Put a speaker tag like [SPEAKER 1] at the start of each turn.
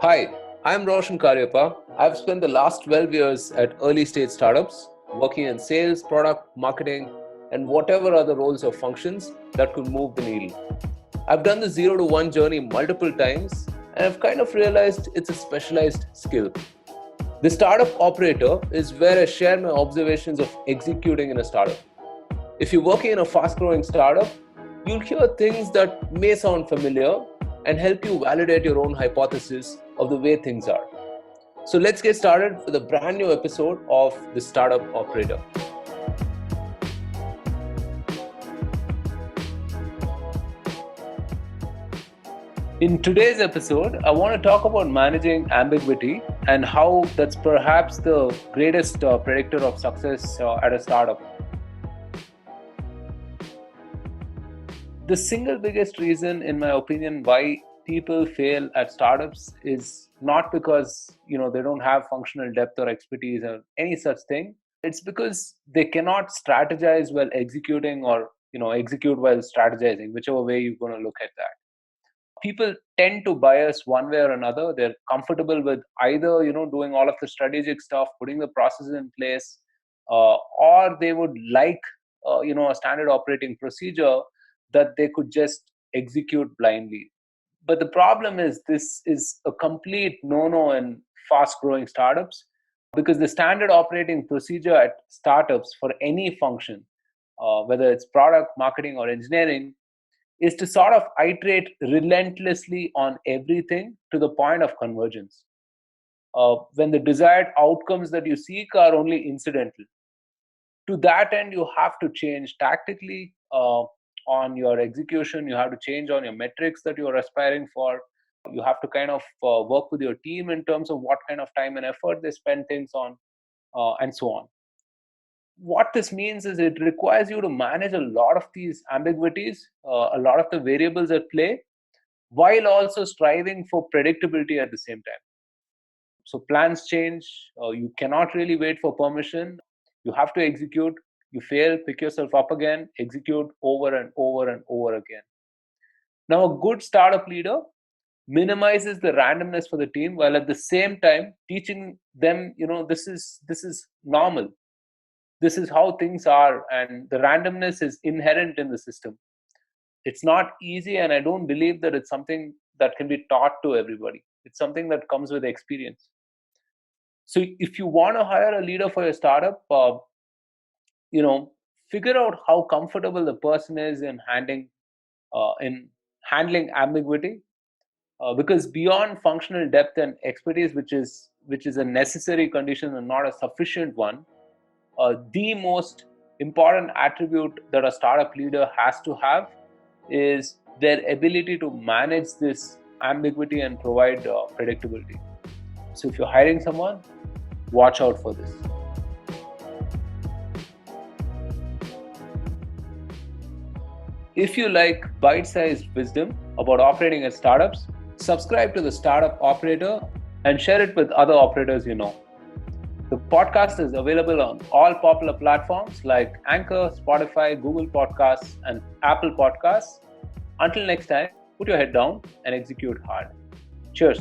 [SPEAKER 1] Hi, I'm Roshan Karyappa. I've spent the last 12 years at early stage startups, working in sales, product, marketing, and whatever other roles or functions that could move the needle. I've done the 0 to 1 journey multiple times, and I've kind of realized it's a specialized skill. The startup operator is where I share my observations of executing in a startup. If you're working in a fast growing startup, you'll hear things that may sound familiar and help you validate your own hypothesis of the way things are. So let's get started with a brand new episode of The Startup Operator. In today's episode, I want to talk about managing ambiguity and how that's perhaps the greatest predictor of success at a startup. The single biggest reason, in my opinion, why people fail at startups is not because they don't have functional depth or expertise or any such thing. It's because they cannot strategize while executing, or execute while strategizing, whichever way you're going to look at that. People tend to bias one way or another. They're comfortable with either doing all of the strategic stuff, putting the processes in place, or they would like a standard operating procedure that they could just execute blindly. But the problem is, this is a complete no-no in fast-growing startups, because the standard operating procedure at startups for any function, whether it's product, marketing, or engineering, is to sort of iterate relentlessly on everything to the point of convergence. When the desired outcomes that you seek are only incidental. To that end, you have to change tactically on your execution. You have to change on your metrics that you're aspiring for. You have to kind of work with your team in terms of what kind of time and effort they spend things on, and so on. What this means is it requires you to manage a lot of these ambiguities, a lot of the variables at play, while also striving for predictability at the same time. So plans change. You cannot really wait for permission. You have to execute. You fail, pick yourself up again, execute over and over and over again. Now, a good startup leader minimizes the randomness for the team, while at the same time teaching them, this is normal. This is how things are, and the randomness is inherent in the system. It's not easy, and I don't believe that it's something that can be taught to everybody. It's something that comes with experience. So if you want to hire a leader for your startup, figure out how comfortable the person is in handling ambiguity, because beyond functional depth and expertise, which is a necessary condition and not a sufficient one, the most important attribute that a startup leader has to have is their ability to manage this ambiguity and provide predictability. So if you're hiring someone, watch out for this. If you like bite-sized wisdom about operating at startups, subscribe to the Startup Operator and share it with other operators you know. The podcast is available on all popular platforms like Anchor, Spotify, Google Podcasts, and Apple Podcasts. Until next time, put your head down and execute hard. Cheers.